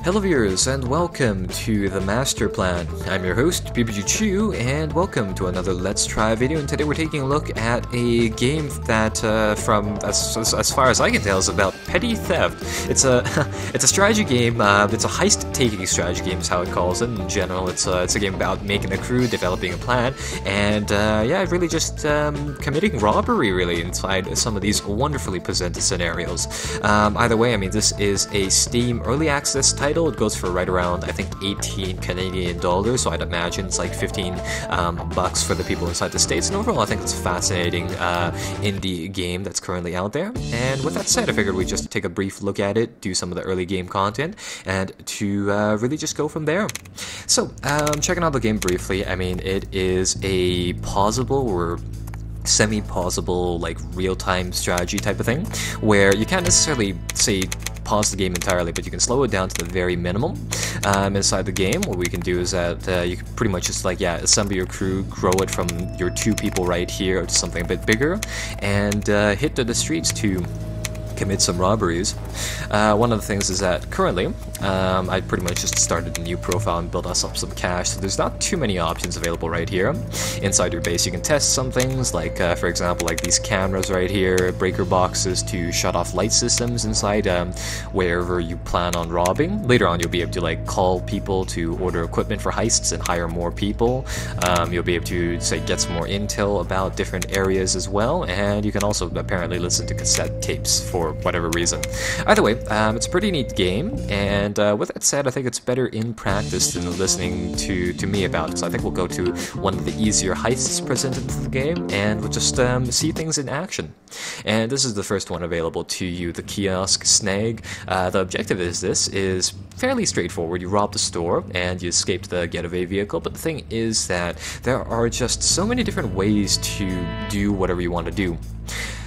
Hello viewers and welcome to the Masterplan. I'm your host, Chu, and welcome to another Let's Try video. And today we're taking a look at a game that, from as far as I can tell, is about petty theft. It's a it's a strategy game. It's a heist-taking strategy game, is how it calls it. In general, it's a game about making a crew, developing a plan, and yeah, really just committing robbery really inside some of these wonderfully presented scenarios. Either way, I mean, this is a Steam early access title. It goes for right around, I think, 18 Canadian dollars, so I'd imagine it's like 15 bucks for the people inside the States. And overall, I think it's a fascinating indie game that's currently out there. And with that said, I figured we'd just take a brief look at it, do some of the early game content, and to really just go from there. So, checking out the game briefly, I mean, it is a pausable or semi-pausable, like real-time strategy type of thing, where you can't necessarily say pause the game entirely, but you can slow it down to the very minimum. Inside the game, what we can do is that you can pretty much just like, yeah, assemble your crew, grow it from your 2 people right here to something a bit bigger, and hit the streets to commit some robberies. One of the things is that currently I pretty much just started a new profile and built us up some cash, so there's not too many options available right here. Inside your base you can test some things like for example, like these cameras right here, breaker boxes to shut off light systems inside wherever you plan on robbing. Later on you'll be able to like call people to order equipment for heists and hire more people. You'll be able to say get some more intel about different areas as well, and you can also apparently listen to cassette tapes for whatever reason. Either way, it's a pretty neat game, and with that said, I think it's better in practice than listening to me about it. So I think we'll go to one of the easier heists presented to the game, and we'll just see things in action. And this is the first one available to you, the kiosk snag. The objective is fairly straightforward. You rob the store and you escape the getaway vehicle, but the thing is that there are just so many different ways to do whatever you want to do.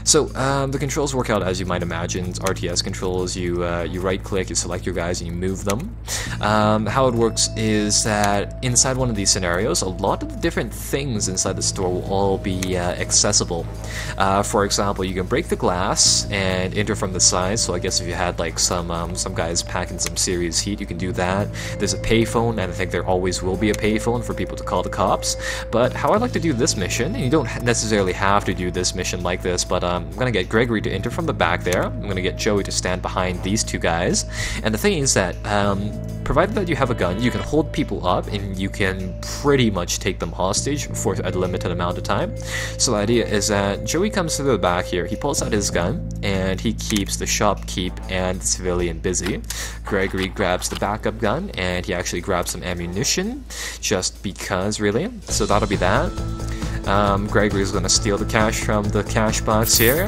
So the controls work out as you might imagine. It's RTS controls. You right click, you select your guys, and you move them. How it works is that inside one of these scenarios, a lot of the different things inside the store will all be accessible. For example, you can break the glass and enter from the side. So I guess if you had like some guys packing some serious heat, you can do that. There's a payphone, and I think there always will be a payphone for people to call the cops. But how I like to do this mission, and you don't necessarily have to do this mission like this, but I'm gonna get Gregory to enter from the back there. I'm gonna get Joey to stand behind these 2 guys. And the thing is that, provided that you have a gun, you can hold people up and you can pretty much take them hostage for a limited amount of time. So the idea is that Joey comes to the back here, he pulls out his gun, and he keeps the shopkeep and the civilian busy. Gregory grabs the backup gun, and he actually grabs some ammunition, just because, really. So that'll be that. Gregory's gonna steal the cash from the cash box here.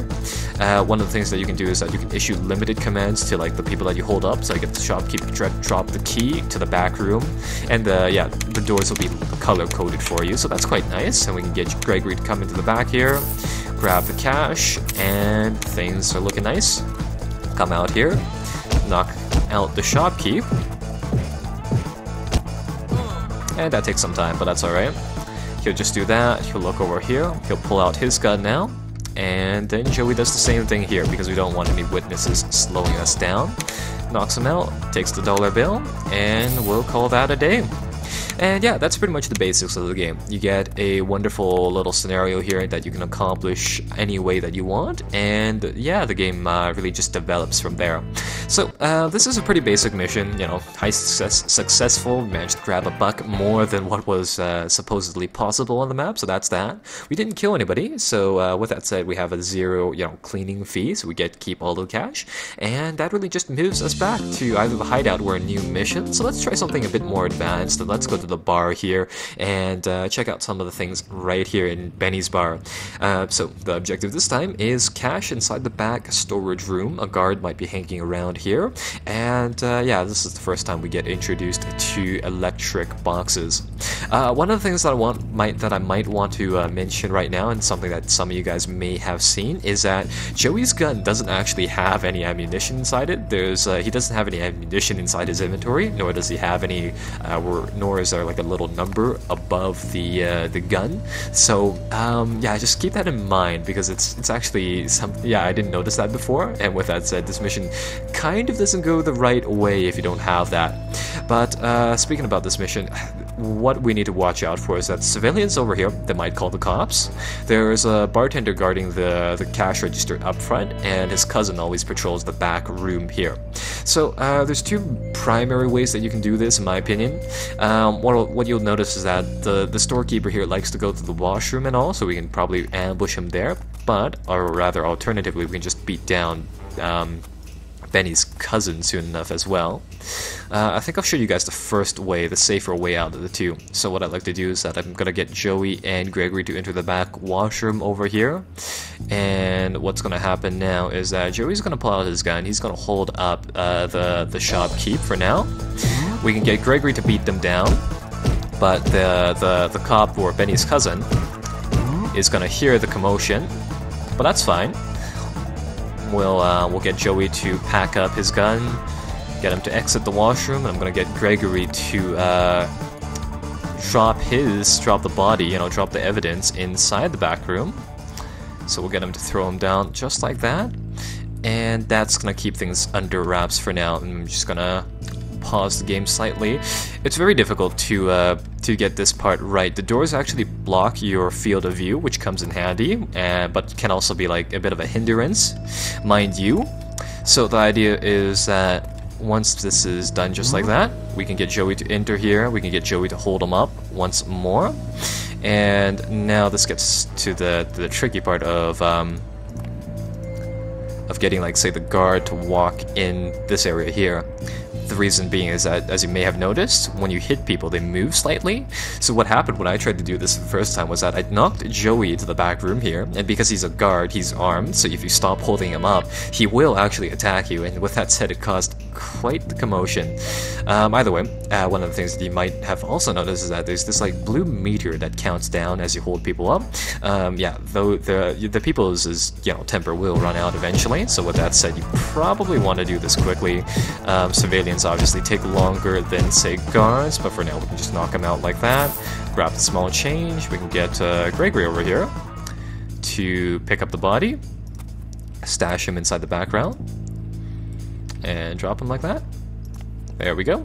One of the things that you can do is that you can issue limited commands to like the people that you hold up. So I get the shopkeeper to drop the key to the back room, and yeah, the doors will be color coded for you. So that's quite nice. And we can get Gregory to come into the back here, grab the cash, and things are looking nice. Come out here, knock out the shopkeep, and that takes some time, but that's all right. He'll just do that, he'll look over here, he'll pull out his gun now, and then Joey does the same thing here because we don't want any witnesses slowing us down. Knocks him out, takes the dollar bill, and we'll call that a day. And yeah, that's pretty much the basics of the game. You get a wonderful little scenario here that you can accomplish any way that you want, and yeah, the game really just develops from there. So this is a pretty basic mission, you know, heist successful, managed to grab a buck more than what was supposedly possible on the map, so that's that. We didn't kill anybody, so with that said, we have a 0, you know, cleaning fee, so we get to keep all the cash, and that really just moves us back to either the hideout or a new mission. So let's try something a bit more advanced. Let's go to the bar here and check out some of the things right here in Benny's bar. So the objective this time is cash inside the back storage room. A guard might be hanging around here, and yeah, this is the first time we get introduced to electric boxes. One of the things that I might want to mention right now, and something that some of you guys may have seen, is that Joey's gun doesn't actually have any ammunition inside it. He doesn't have any ammunition inside his inventory, nor does he have any, nor is there's like a little number above the gun. So yeah, just keep that in mind, because it's actually yeah, I didn't notice that before. And with that said, this mission kind of doesn't go the right way if you don't have that. But speaking about this mission, what we need to watch out for is that civilians over here, they might call the cops. There's a bartender guarding the cash register up front, and his cousin always patrols the back room here. So there's two primary ways that you can do this, in my opinion. What you'll notice is that the storekeeper here likes to go to the washroom and all, so we can probably ambush him there. But, or rather, alternatively, we can just beat down Benny's cousin soon enough as well. I think I'll show you guys the first way, the safer way out of the two. So what I'd like to do is that I'm gonna get Joey and Gregory to enter the back washroom over here. And what's gonna happen now is that Joey's gonna pull out his gun. He's gonna hold up the shopkeep for now. We can get Gregory to beat them down, but the cop, or Benny's cousin, is gonna hear the commotion. But that's fine. We'll get Joey to pack up his gun, get him to exit the washroom, and I'm gonna get Gregory to drop the body, you know, drop the evidence inside the back room. So we'll get him to throw him down just like that, and that's gonna keep things under wraps for now. And I'm just gonna pause the game slightly. It's very difficult to get this part right. The doors actually block your field of view, which comes in handy, but can also be like a bit of a hindrance, mind you. So the idea is that once this is done just like that, we can get Joey to enter here, we can get Joey to hold him up once more. And now this gets to the tricky part of getting, like, say, the guard to walk in this area here. The reason being is that, as you may have noticed, when you hit people, they move slightly. So what happened when I tried to do this the first time was that I knocked Joey into the back room here, and because he's a guard, he's armed, so if you stop holding him up, he will actually attack you, and with that said, it caused quite the commotion. Either way, one of the things that you might have also noticed is that there's this, like, blue meter that counts down as you hold people up. Yeah, though the people's you know, temper will run out eventually, so with that said, you probably want to do this quickly. Civilians obviously take longer than, say, guards, but for now we can just knock them out like that. Grab the small change. We can get Gregory over here to pick up the body, stash him inside the background, and drop him like that. There we go.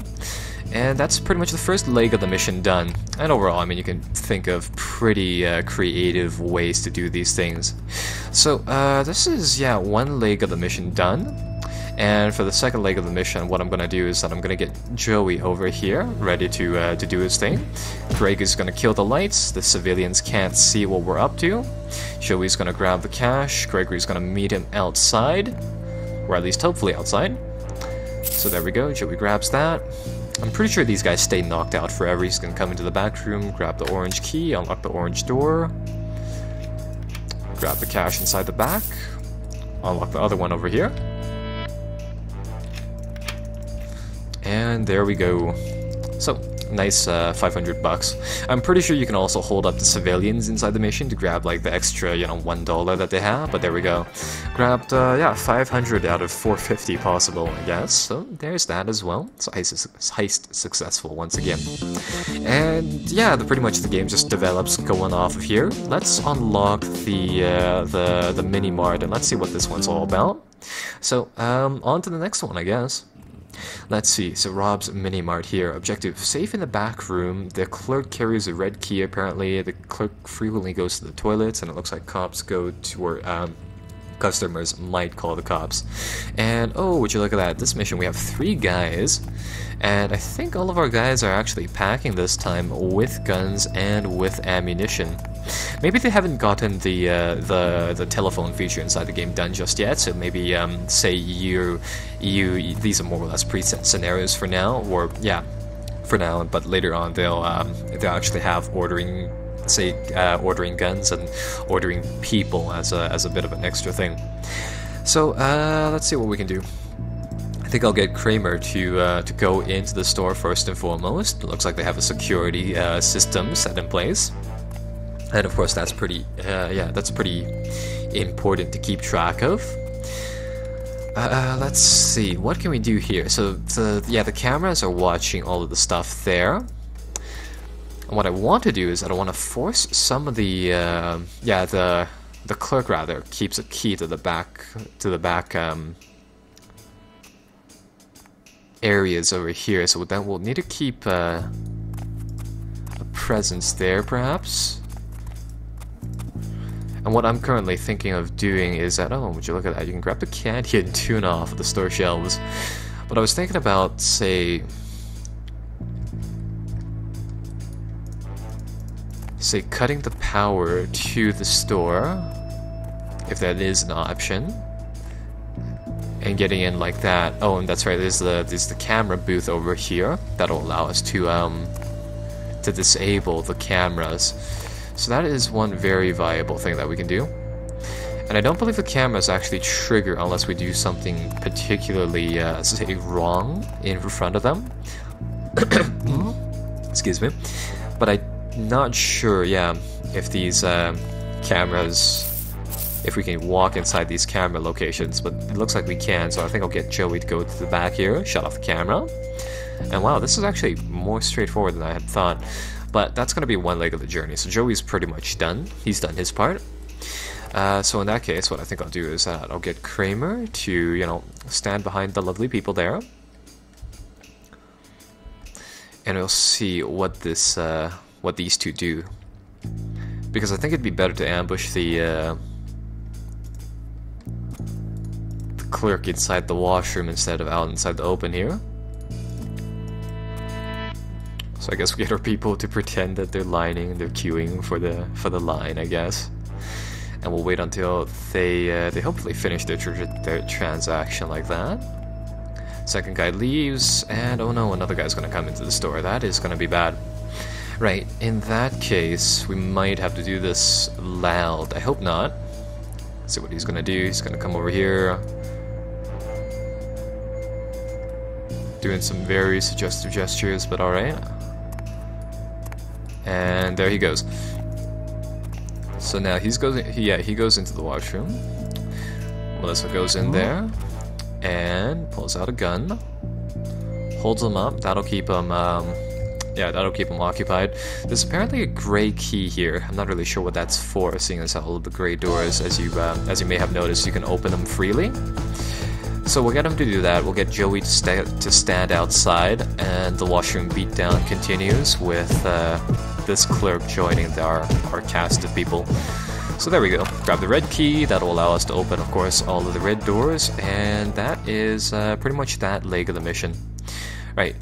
And that's pretty much the first leg of the mission done. And overall, I mean, you can think of pretty creative ways to do these things. So this is, yeah, one leg of the mission done. And for the second leg of the mission, what I'm going to do is that I'm going to get Joey over here, ready to do his thing. Greg is going to kill the lights. The civilians can't see what we're up to. Joey's going to grab the cash. Gregory's going to meet him outside, or at least hopefully outside. So there we go. Joey grabs that. I'm pretty sure these guys stay knocked out forever. He's going to come into the back room, grab the orange key, unlock the orange door, grab the cash inside the back, unlock the other one over here. And there we go. So, nice 500 bucks. I'm pretty sure you can also hold up the civilians inside the mission to grab, like, the extra, you know, $1 that they have, but there we go. Grabbed, yeah, 500 out of 450 possible, I guess. So, there's that as well. So, heist successful once again. And, yeah, pretty much the game just develops going off of here. Let's unlock the mini-mart, and let's see what this one's all about. So, on to the next one, I guess. Let's see, so Rob's mini-mart here. Objective, safe in the back room. The clerk carries a red key apparently. The clerk frequently goes to the toilets, and it looks like cops go to where customers might call the cops. And oh, would you look at that, this mission we have 3 guys, and I think all of our guys are actually packing this time with guns and with ammunition. Maybe they haven't gotten the telephone feature inside the game done just yet, so maybe say these are more or less preset scenarios for now, or yeah, for now, but later on they'll actually have ordering guns and ordering people as a bit of an extra thing. So let's see what we can do. I think I'll get Kramer to go into the store first and foremost. It looks like they have a security system set in place. And of course, that's pretty, yeah, that's pretty important to keep track of. Let's see, what can we do here? So, yeah, the cameras are watching all of the stuff there. And what I want to do is that I want to force some of the the clerk rather keeps a key to the back areas over here. So then we'll need to keep a presence there, perhaps. And what I'm currently thinking of doing is that, oh, would you look at that? You can grab the candy and tuna off of the store shelves. But I was thinking about, say cutting the power to the store, if that is an option, and getting in like that. Oh, and that's right, there's the camera booth over here that'll allow us to disable the cameras. So that is one very viable thing that we can do. And I don't believe the cameras actually trigger unless we do something particularly, say, wrong in front of them. Excuse me. But I'm not sure, yeah, if these cameras, if we can walk inside these camera locations, but it looks like we can, so I think I'll get Joey to go to the back here, shut off the camera. And wow, this is actually more straightforward than I had thought. But that's going to be one leg of the journey, so Joey's pretty much done. He's done his part. So in that case, what I think I'll do is that I'll get Kramer to, you know, stand behind the lovely people there. And we'll see what this, what these two do. Because I think it'd be better to ambush the clerk inside the washroom instead of out inside the open here. So I guess we get our people to pretend that they're lining, they're queuing for the line, I guess. And we'll wait until they hopefully finish their transaction like that. Second guy leaves, and oh no, another guy's gonna come into the store. That is gonna be bad. Right, in that case, we might have to do this loud. I hope not. Let's see what he's gonna do. He's gonna come over here. Doing some very suggestive gestures, but alright. And there he goes. So now he goes into the washroom. Melissa goes in there and pulls out a gun, holds him up. That'll keep him, that'll keep him occupied. There's apparently a gray key here. I'm not really sure what that's for, seeing as all of the gray doors, as you may have noticed, you can open them freely. So we'll get him to do that. We'll get Joey to stand outside, and the washroom beatdown continues with this clerk joining our cast of people. So there we go. Grab the red key. That'll allow us to open, of course, all of the red doors, and that is pretty much that leg of the mission. Right.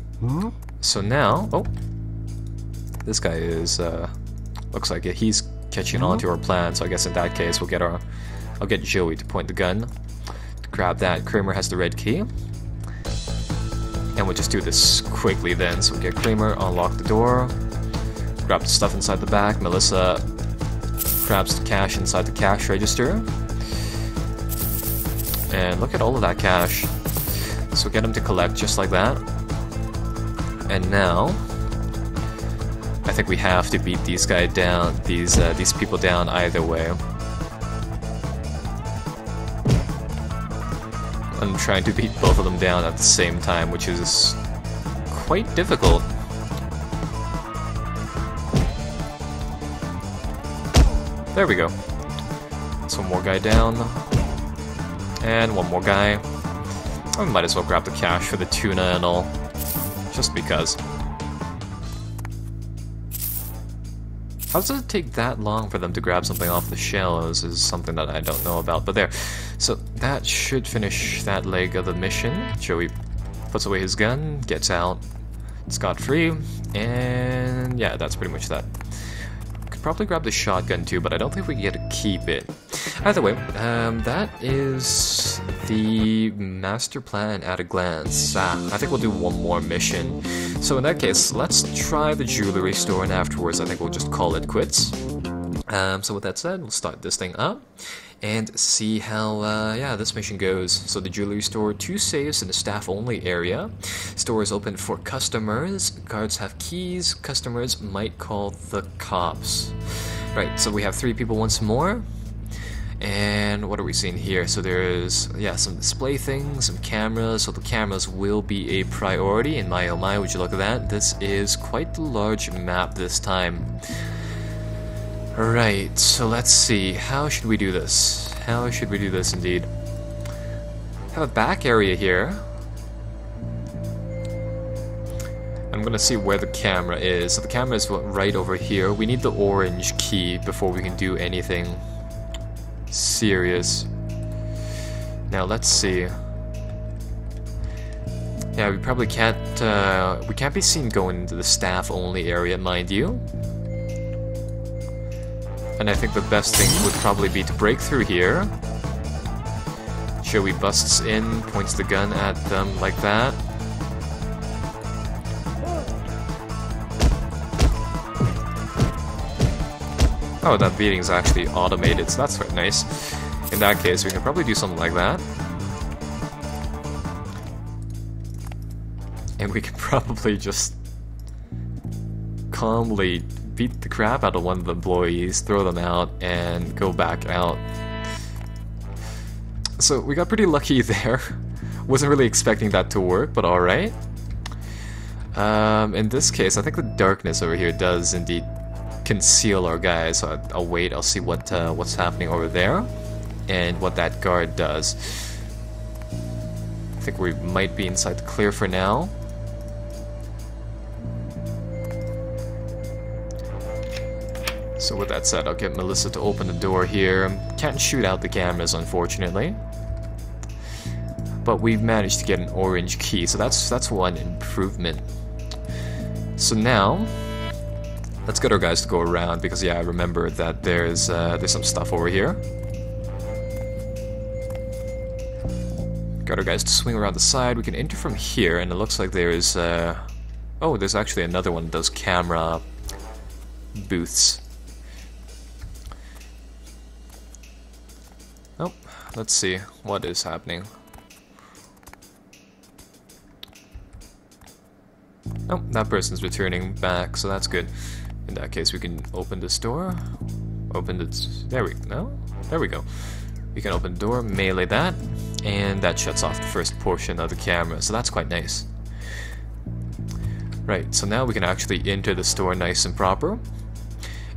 So now, oh, this guy is looks like he's catching on to our plan. So I guess in that case, I'll get Joey to point the gun. Grab that. Kramer has the red key. And we'll just do this quickly then. So we'll get Kramer, unlock the door, grab the stuff inside the back. Melissa grabs the cash inside the cash register. And look at all of that cash. So get him to collect just like that. And now, I think we have to beat these guys down, these people down either way. I'm trying to beat both of them down at the same time, which is quite difficult. There we go. That's one more guy down. And one more guy. I might as well grab the cash for the tuna and all. Just because. How does it take that long for them to grab something off the shelves is something that I don't know about, but there. So that should finish that leg of the mission. Joey puts away his gun, gets out scot-free, and yeah, that's pretty much that. Could probably grab the shotgun too, but I don't think we can get to keep it. Either way, that is the master plan at a glance. I think we'll do one more mission. So in that case, let's try the jewelry store, and afterwards I think we'll just call it quits. So with that said, we'll start this thing up and see how this mission goes. So the jewelry store, 2 safes in the staff-only area. Store is open for customers. Guards have keys. Customers might call the cops. Right, so we have 3 people once more. And what are we seeing here? So there's, yeah, some display things, some cameras, so the cameras will be a priority, and my oh my, would you look at that? This is quite the large map this time. Alright, so let's see, how should we do this? How should we do this indeed? Have a back area here. I'm gonna see where the camera is. So the camera is right over here. We need the orange key before we can do anything serious. Now let's see. Yeah, we probably can't be seen going into the staff only area, mind you. And I think the best thing would probably be to break through here. Joey busts in, points the gun at them like that. Oh, that beating is actually automated, so that's quite nice. In that case, we can probably do something like that. And we can probably just calmly beat the crap out of one of the employees, throw them out, and go back out. So we got pretty lucky there. Wasn't really expecting that to work, but alright. In this case, I think the darkness over here does indeed conceal our guys, so I'll wait, I'll see what's happening over there and what that guard does. I think we might be inside the clear for now. So with that said, I'll get Melissa to open the door here. Can't shoot out the cameras, unfortunately, but we've managed to get an orange key, so that's one improvement. So now let's get our guys to go around, because yeah, I remember that there's some stuff over here. Got our guys to swing around the side. We can enter from here, and it looks like there's oh, there's actually another one of those camera booths. Oh, let's see what is happening. Oh, that person's returning back, so that's good. In that case, we can open this door. Open it. There we go. There we go. We can open the door, melee that, and that shuts off the first portion of the camera, so that's quite nice. Right, so now we can actually enter the store nice and proper.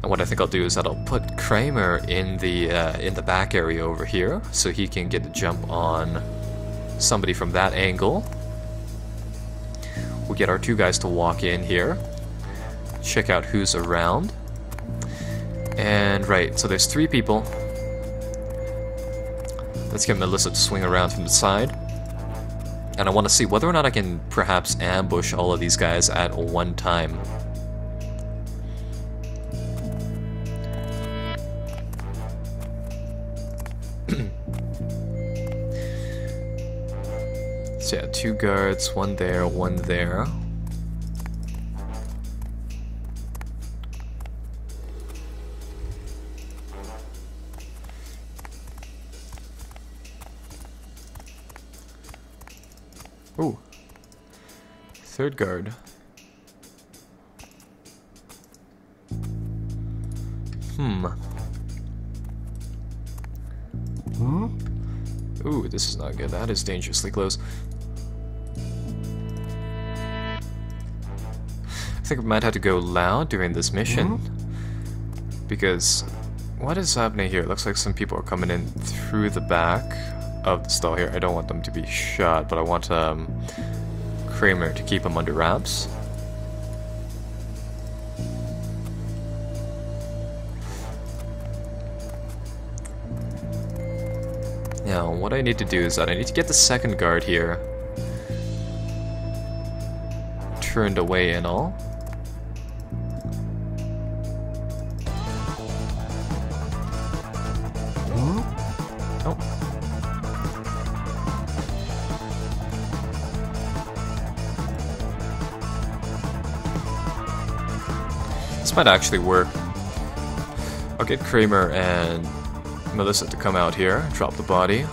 And what I think I'll do is that I'll put Kramer in the back area over here, so he can get the jump on somebody from that angle. We'll get our two guys to walk in here, check out who's around. And right, so there's 3 people. Let's get Melissa to swing around from the side. And I want to see whether or not I can perhaps ambush all of these guys at one time. So yeah, 2 guards, 1 there, 1 there. Ooh. 3rd guard. Ooh, this is not good. That is dangerously close. I think we might have to go loud during this mission. Because what is happening here? It looks like some people are coming in through the back of the stall here. I don't want them to be shot, but I want Kramer to keep them under wraps. Now, what I need to do is that I need to get the 2nd guard here turned away and all. Oh. This might actually work. I'll get Kramer and Melissa to come out here, drop the body.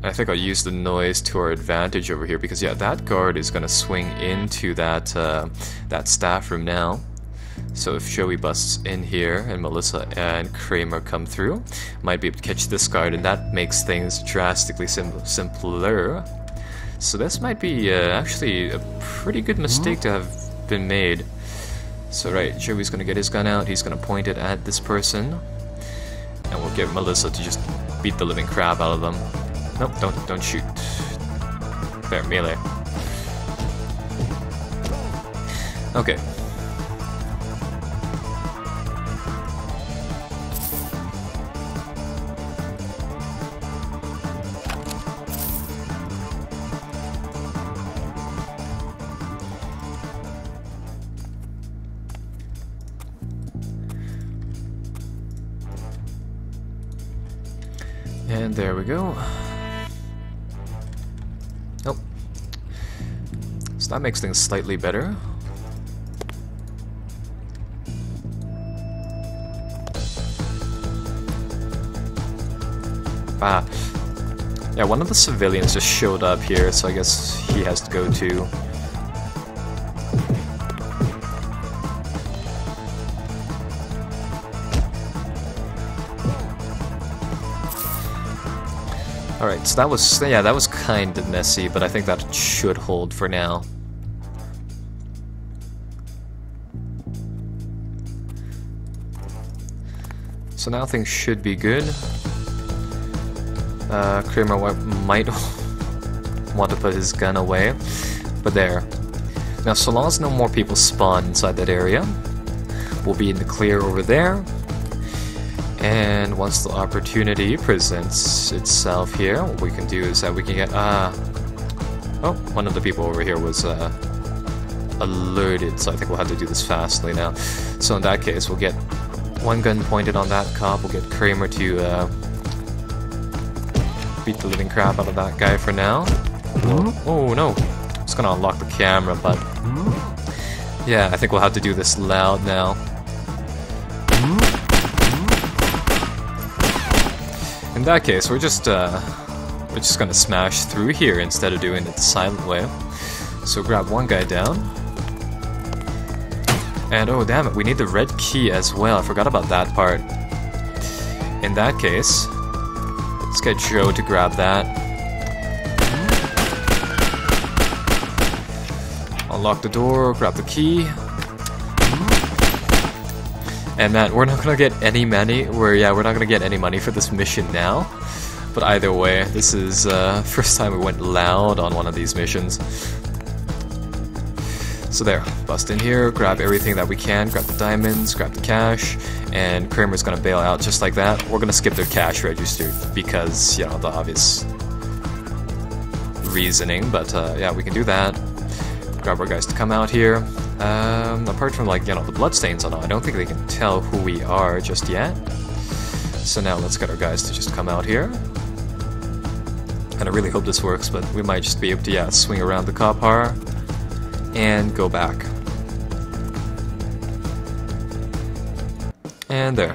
I think I'll use the noise to our advantage over here, because yeah, that guard is gonna swing into that that staff room now. So if Joey busts in here and Melissa and Kramer come through, might be able to catch this guard, and that makes things drastically simpler. So this might be actually a pretty good mistake to have been made. So right, Joey's gonna get his gun out, he's gonna point it at this person, and we'll get Melissa to just beat the living crap out of them. Nope, don't shoot. There, melee. Okay. And there we go. Oh. So that makes things slightly better. Ah. Yeah, one of the civilians just showed up here, so I guess he has to go too. Alright, so that was kind of messy, but I think that should hold for now. So now things should be good. Kramer might want to put his gun away, but there. Now, so long as no more people spawn inside that area, we'll be in the clear over there. And once the opportunity presents itself here, what we can do is that we can get, oh, one of the people over here was, alerted, so I think we'll have to do this fastly now. So in that case, we'll get one gun pointed on that cop, we'll get Kramer to, beat the living crap out of that guy for now. Oh no, it's gonna unlock the camera, but, yeah, I think we'll have to do this loud now. In that case, we're just gonna smash through here instead of doing it the silent way. So grab one guy down. And oh damn it, we need the red key as well. I forgot about that part. In that case, let's get Joe to grab that. Unlock the door, grab the key. And man, we're not gonna get any money. We're not gonna get any money for this mission now. But either way, this is first time we went loud on one of these missions. So there, bust in here, grab everything that we can, grab the diamonds, grab the cash, and Kramer's gonna bail out just like that. We're gonna skip their cash register because, you know, the obvious reasoning, but yeah, we can do that. Grab our guys to come out here. Apart from, like, you know, the bloodstains and all, I don't think they can tell who we are just yet. So now let's get our guys to just come out here. And I really hope this works, but we might just be able to, yeah, swing around the cop car and go back. And there.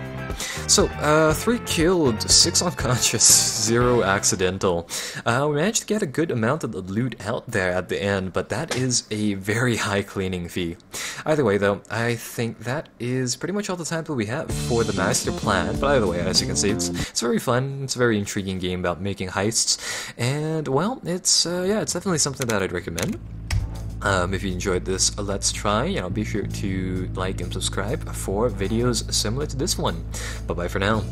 So, 3 killed, 6 unconscious, 0 accidental. We managed to get a good amount of the loot out there at the end, but that is a very high cleaning fee. Either way, though, I think that is pretty much all the time that we have for the master plan. But either way, as you can see, it's very fun. It's a very intriguing game about making heists, and well, it's yeah, it's definitely something that I'd recommend. If you enjoyed this Let's Try, you know, be sure to like and subscribe for videos similar to this one. Bye-bye for now.